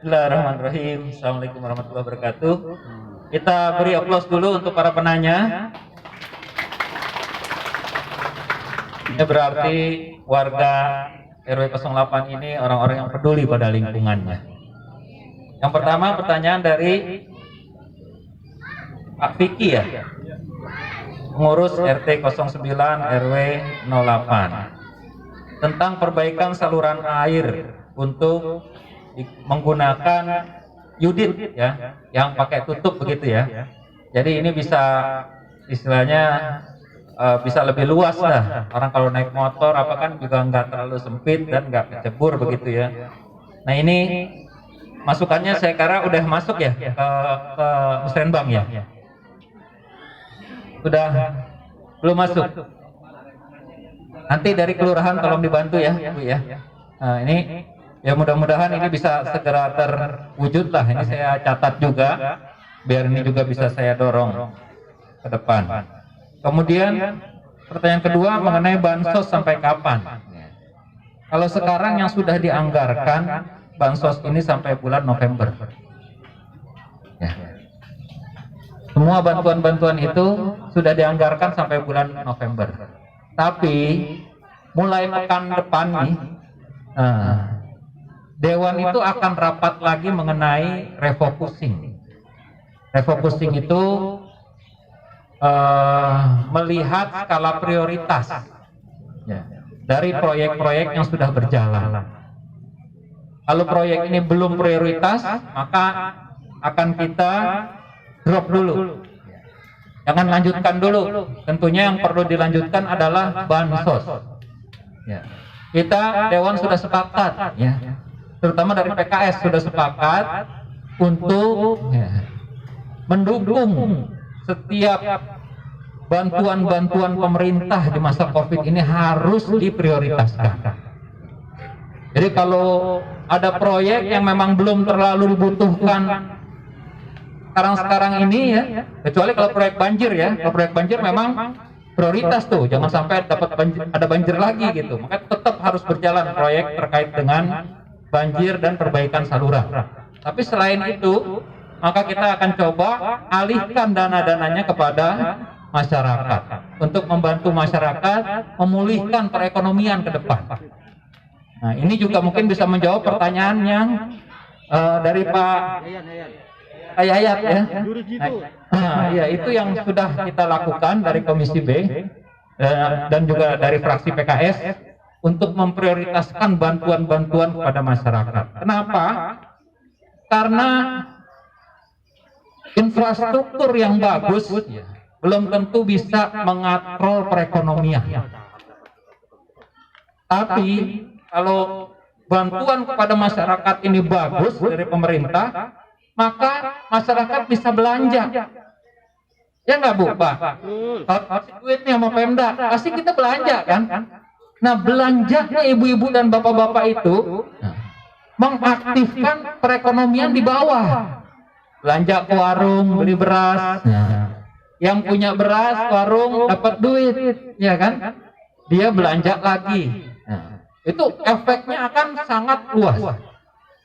Bismillahirrahmanirrahim. Assalamualaikum warahmatullahi wabarakatuh. Kita beri aplaus dulu untuk para penanya. Ini berarti warga RW 08 ini orang-orang yang peduli pada lingkungannya. Yang pertama pertanyaan dari Pak Vicky ya, pengurus RT 09 RW 08, tentang perbaikan saluran air untuk menggunakan Yudit ya, yang pakai tutup begitu ya. Jadi ini bisa istilahnya bisa lebih luas lah. Orang kalau naik motor apa kan juga nggak terlalu sempit dan nggak kecebur begitu ya. Nah ini masukannya saya kira udah masuk ya ke Musrenbang ya. Sudah belum masuk. Nanti dari kelurahan tolong dibantu ya Bu ya. Nah ini ya mudah-mudahan ini bisa segera terwujud lah. Ini saya catat juga biar ini juga bisa saya dorong ke depan. Kemudian pertanyaan kedua mengenai bansos sampai kapan? Kalau sekarang yang sudah dianggarkan bansos ini sampai bulan November. Ya. Semua bantuan-bantuan itu sudah dianggarkan sampai bulan November. Tapi mulai pekan depan nih, Dewan itu akan rapat lagi mengenai refocusing. Refocusing itu melihat skala prioritas ya, dari proyek-proyek yang sudah berjalan. Kalau proyek ini belum prioritas, maka akan kita drop dulu. Jangan lanjutkan dulu. Tentunya yang perlu dilanjutkan adalah bansos. Ya. Kita Dewan sudah sepakat ya. Terutama dari PKS sudah sepakat untuk mendukung setiap bantuan-bantuan pemerintah di masa COVID ini harus diprioritaskan. Jadi kalau ada proyek yang memang belum terlalu dibutuhkan sekarang ini ya, kecuali kalau proyek banjir ya, kalau proyek banjir memang prioritas tuh, jangan sampai ada banjir lagi gitu. Maka tetap harus berjalan proyek terkait dengan banjir dan perbaikan saluran. Tapi selain itu, maka kita akan coba alihkan dana-dananya kepada masyarakat untuk membantu masyarakat memulihkan perekonomian ke depan. Nah, ini juga mungkin bisa menjawab pertanyaan yang dari Pak Ayat ya. Nah, ya itu yang sudah kita lakukan dari Komisi B dan juga dari fraksi PKS untuk memprioritaskan bantuan-bantuan kepada masyarakat. Kenapa? Karena infrastruktur yang bagus belum tentu bisa mengatrol perekonomian. Tapi kalau bantuan kepada masyarakat ini bagus dari pemerintah, maka masyarakat bisa belanja. Ya nggak Bu, Pak? Kalau kasih duitnya sama Pemda, pasti kita belanja kan? Nah, belanjanya ibu-ibu dan bapak-bapak itu mengaktifkan perekonomian di bawah. Belanja ke warung, beli beras. Yang punya beras, warung dapat duit, ya kan? Dia belanja lagi. Itu efeknya akan sangat luas.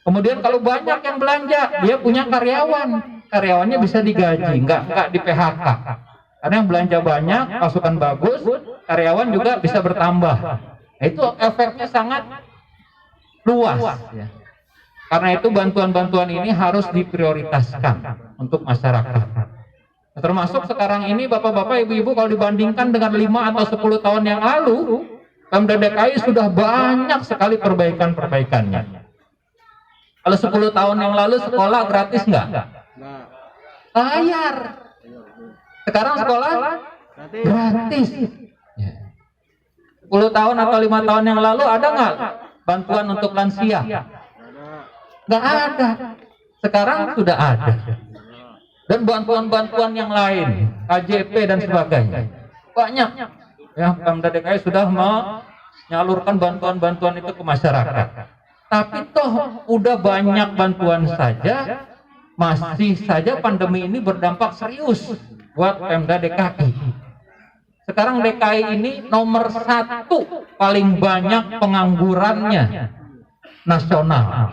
Kemudian kalau banyak yang belanja, dia punya karyawan. Karyawannya bisa digaji, nggak di PHK. Karena yang belanja banyak, pasukan bagus, karyawan juga bisa bertambah. Nah, itu efeknya sangat luas. Ya. Karena itu bantuan-bantuan ini harus diprioritaskan untuk masyarakat. Termasuk sekarang ini bapak-bapak, ibu-ibu kalau dibandingkan dengan 5 atau 10 tahun yang lalu, Pemda DKI sudah banyak sekali perbaikan-perbaikannya. Kalau 10 tahun yang lalu sekolah gratis nggak? Bayar. Sekarang sekolah gratis. 10 tahun atau 5 tahun yang lalu ada nggak bantuan untuk lansia? Nggak ada. Sekarang sudah ada. Dan bantuan-bantuan yang lain, KJP dan sebagainya. Banyak. Ya, Pemda DKI sudah menyalurkan bantuan-bantuan itu ke masyarakat. Tapi toh udah banyak bantuan saja, masih saja pandemi ini berdampak serius buat Pemda DKI. Sekarang DKI ini nomor 1 paling banyak penganggurannya nasional.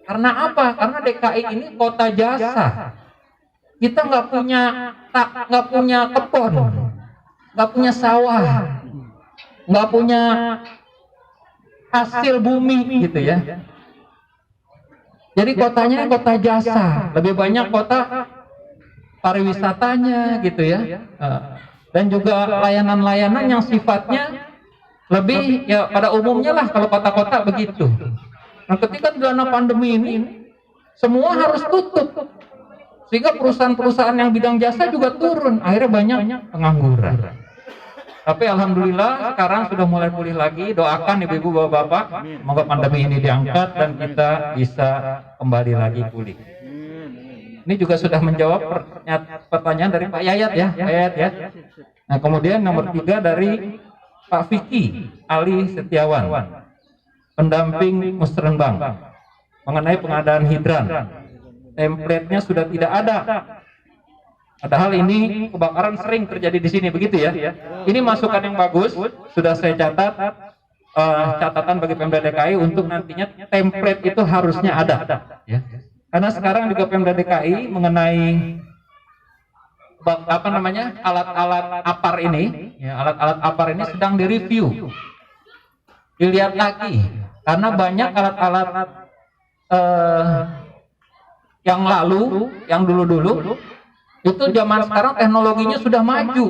Karena apa? Karena DKI ini kota jasa. Kita nggak punya kebun, nggak punya sawah, nggak punya hasil bumi gitu ya. Jadi kotanya kota jasa, lebih banyak kota pariwisatanya gitu ya. Dan juga layanan-layanan yang sifatnya lebih ya pada umumnya lah kalau kota-kota begitu. Nah, ketika dana pandemi ini semua harus tutup, sehingga perusahaan-perusahaan yang bidang jasa juga turun, akhirnya banyak pengangguran. Tapi alhamdulillah sekarang sudah mulai pulih lagi. Doakan ibu-ibu bapak-bapak, semoga pandemi ini diangkat dan kita bisa kembali lagi pulih. Ini juga sudah menjawab pertanyaan dari Pak Yayat ya, Pak Yayat ya. Nah, kemudian nomor 3 dari Pak Vicky Ali Setiawan, pendamping Musrenbang, mengenai pengadaan hidran. Template-nya sudah tidak ada. Padahal ini kebakaran sering terjadi di sini, begitu ya. Ini masukan yang bagus, sudah saya catat. Catatan bagi Pemda DKI untuk nantinya template itu harusnya ada. Ya. Karena sekarang juga Pemda DKI mengenai alat-alat APAR ini, ya, alat-alat APAR ini sedang direview, dilihat lagi, karena banyak alat-alat yang lalu, yang dulu-dulu, itu zaman sekarang teknologinya sudah maju,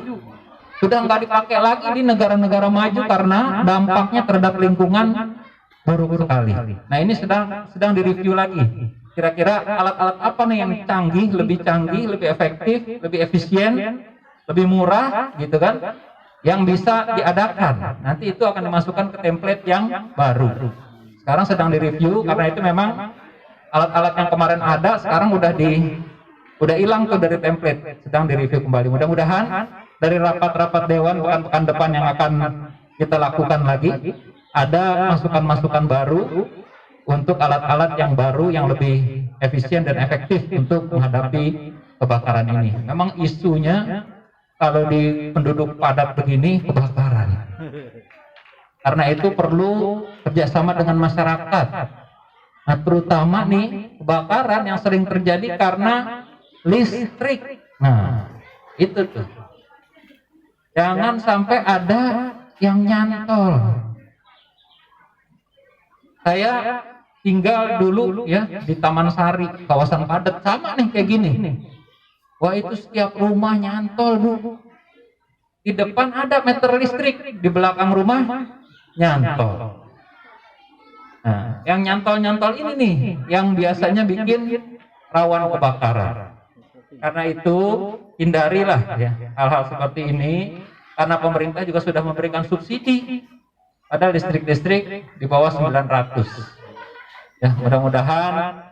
sudah nggak dipakai lagi di negara-negara maju karena dampaknya terhadap lingkungan buruk sekali. Nah, ini sedang direview lagi. Kira-kira alat-alat apa nih yang canggih, lebih efektif, lebih efisien, lebih murah, gitu kan? Yang bisa diadakan. Nanti itu akan dimasukkan ke template yang baru. Sekarang sedang direview karena itu memang alat-alat yang kemarin ada sekarang udah hilang tuh dari template, sedang direview kembali. Mudah-mudahan dari rapat-rapat dewan pekan depan yang akan kita lakukan lagi ada masukan-masukan baru untuk alat-alat yang baru yang lebih efisien dan efektif untuk menghadapi kebakaran ini. Memang isunya kalau di penduduk padat begini kebakaran. Karena itu perlu kerjasama dengan masyarakat. Nah, terutama nih kebakaran yang sering terjadi karena listrik. Nah, itu tuh. Jangan sampai ada yang nyantol. Saya tinggal dulu ya di Taman Sari, kawasan padat, sama nih kayak gini. Wah, itu setiap rumah nyantol, Bu. Di depan ada meter listrik, di belakang rumah nyantol. Nah, yang nyantol-nyantol ini nih yang biasanya bikin rawan kebakaran. Karena itu hindarilah ya hal-hal seperti ini, karena pemerintah juga sudah memberikan subsidi pada listrik-listrik di bawah 900. Ya, mudah-mudahan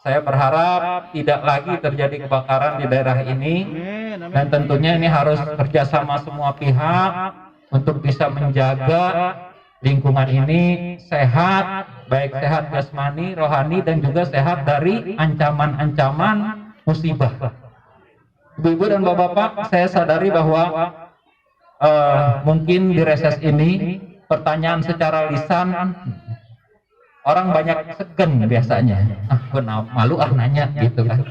saya berharap tidak lagi terjadi kebakaran di daerah ini, dan tentunya ini harus kerjasama semua pihak untuk bisa menjaga lingkungan ini sehat, baik sehat jasmani, rohani, dan juga sehat dari ancaman-ancaman musibah. Ibu-ibu dan bapak-bapak, saya sadari bahwa mungkin di reses ini pertanyaan secara lisan orang banyak segan biasanya. Malu nanya gitu kan.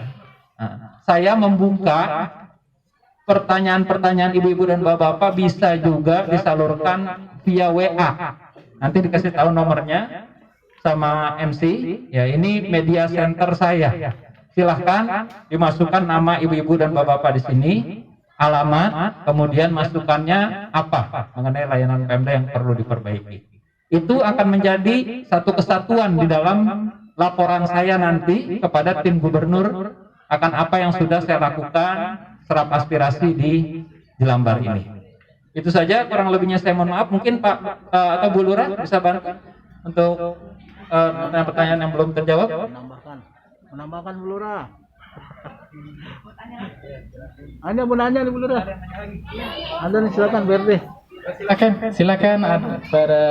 Saya membuka pertanyaan-pertanyaan ibu-ibu dan bapak-bapak bisa juga disalurkan via WA. Nanti dikasih tahu nomornya sama MC. Ya, ini media center saya. Silahkan dimasukkan nama ibu-ibu dan bapak-bapak di sini, alamat, kemudian masukannya apa mengenai layanan Pemda yang perlu diperbaiki. Itu akan menjadi satu kesatuan di dalam laporan saya nanti kepada tim gubernur akan apa yang sudah saya lakukan serap aspirasi di Jelambar ini. Itu saja, kurang lebihnya saya mohon maaf. Mungkin Pak atau Bu Lurah bisa bantu untuk pertanyaan yang belum terjawab. Menambahkan Bu Lurah. Anda mau nanya nih Bu Lurah. Anda nih silakan BRT. Silakan para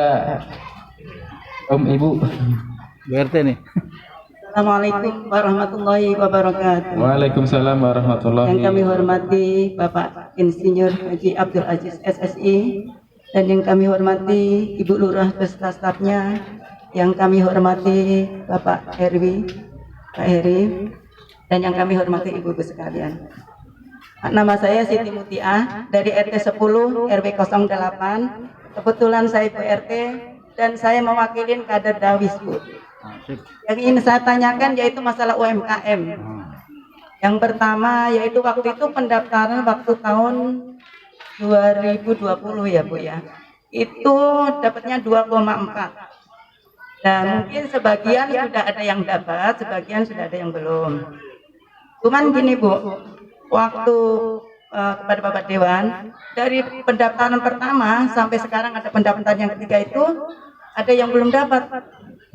Ibu BRT nih. Assalamualaikum warahmatullahi wabarakatuh. Waalaikumsalam warahmatullahi. Yang kami hormati Bapak Insinyur Haji Abdul Aziz SSI, dan yang kami hormati Ibu Lurah beserta stafnya, yang kami hormati Bapak Herwi, Pak Heri, dan yang kami hormati ibu-ibu sekalian. Nama saya Siti Mutiah dari RT 10 RW 08. Kebetulan saya Ibu RT dan saya mewakili kader Dawis, Bu. Yang ingin saya tanyakan yaitu masalah UMKM. Yang pertama yaitu waktu itu pendaftaran waktu tahun 2020 ya Bu ya. Itu dapatnya 2,4. Dan mungkin sebagian sudah ada yang dapat, sebagian sudah ada yang belum. Cuman gini Bu, waktu kepada Bapak Dewan, dari pendaftaran pertama sampai sekarang ada pendaftaran yang ketiga itu ada yang belum dapat.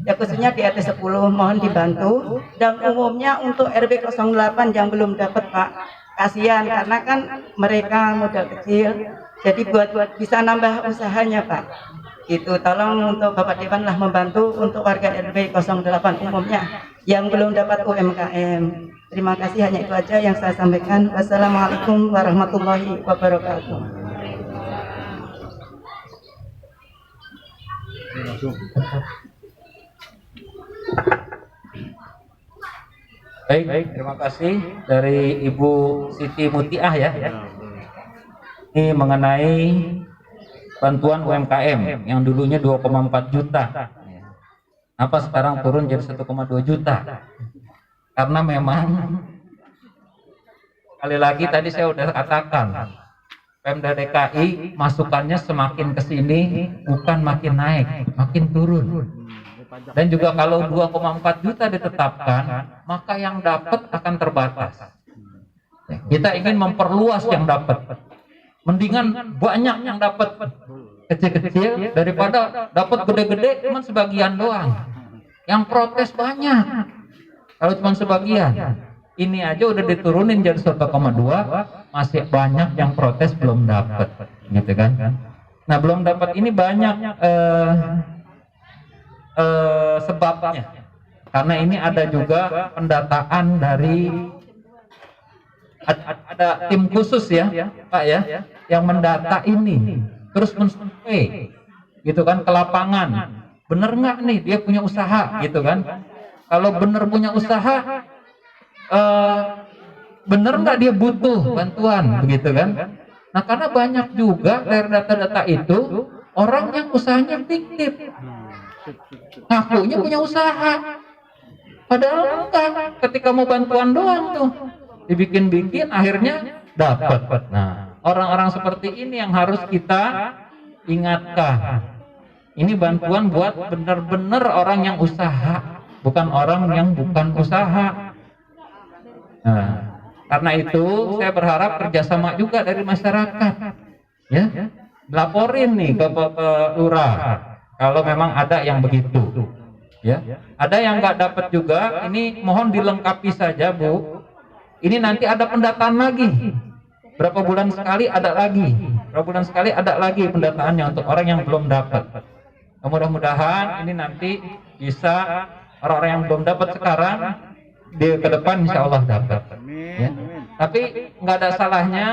Ya khususnya di RT 10 mohon dibantu, dan umumnya untuk RW 08 yang belum dapat Pak, kasihan karena kan mereka modal kecil, jadi buat bisa nambah usahanya Pak. Itu tolong untuk Bapak Dewan lah membantu untuk warga RW 08 umumnya yang belum dapat UMKM. Terima kasih, hanya itu aja yang saya sampaikan. Wassalamualaikum warahmatullahi wabarakatuh. Baik, terima kasih dari Ibu Siti Mutiah ya. Ini mengenai bantuan UMKM yang dulunya 2,4 juta. Apa sekarang turun jadi 1,2 juta? Karena memang sekali lagi tadi saya sudah katakan, Pemda DKI masukannya semakin ke sini bukan makin naik, makin turun. Dan juga kalau 2,4 juta ditetapkan, maka yang dapat akan terbatas. Kita ingin memperluas yang dapat. Mendingan banyak yang dapat kecil-kecil daripada dapat gede-gede cuma sebagian doang. Yang protes banyak. Kalau cuma sebagian, ini aja udah diturunin jadi 1,2, masih banyak yang protes belum dapat, gitu kan? Nah, belum dapat ini banyak sebabnya, karena ini ada juga pendataan dari ada tim khusus ya Pak ya, yang mendata ini terus mensurvei gitu kan ke lapangan, bener nggak nih dia punya usaha gitu kan. Kalau bener punya usaha, bener nggak dia butuh bantuan begitu kan. Nah, karena banyak juga dari data-data itu orang yang usahanya fiktif, ngakunya punya usaha, padahal enggak. Ketika mau bantuan doang tuh dibikin-bikin, akhirnya dapat. Nah, orang-orang seperti ini yang harus kita ingatkan. Ini bantuan buat benar-benar orang yang usaha, bukan orang yang bukan usaha. Nah, karena itu saya berharap kerjasama juga dari masyarakat, ya, laporin nih ke lurah kalau memang ada yang begitu, ya. Ada yang nggak dapat juga, ini mohon dilengkapi saja Bu. Ini nanti ada pendataan lagi, berapa bulan sekali ada lagi, berapa bulan sekali ada lagi pendataannya untuk orang yang belum dapat. Mudah-mudahan ini nanti bisa orang-orang yang belum dapat sekarang di ke depan insya Allah dapat. Ya. Tapi nggak ada salahnya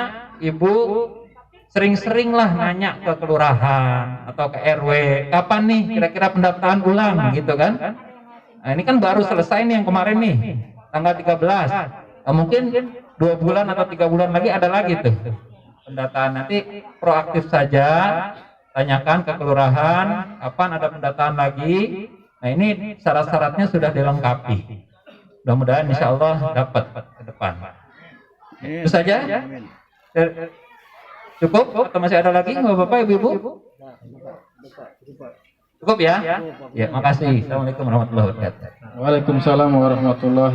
Ibu sering-sering lah nanya ke kelurahan atau ke RW, kapan nih kira-kira pendaftaran ulang gitu kan. Nah, ini kan baru selesai nih yang kemarin nih tanggal 13. Nah, mungkin 2 bulan atau 3 bulan lagi ada lagi tuh pendataan. Nanti proaktif saja, tanyakan ke kelurahan kapan ada pendataan lagi. Nah, ini syarat-syaratnya sudah dilengkapi. Mudah-mudahan insya Allah dapat ke depan. Itu saja. Cukup atau masih ada lagi Bapak Ibu? Cukup ya? Ya, makasih. Assalamualaikum warahmatullahi wabarakatuh. Waalaikumsalam warahmatullahi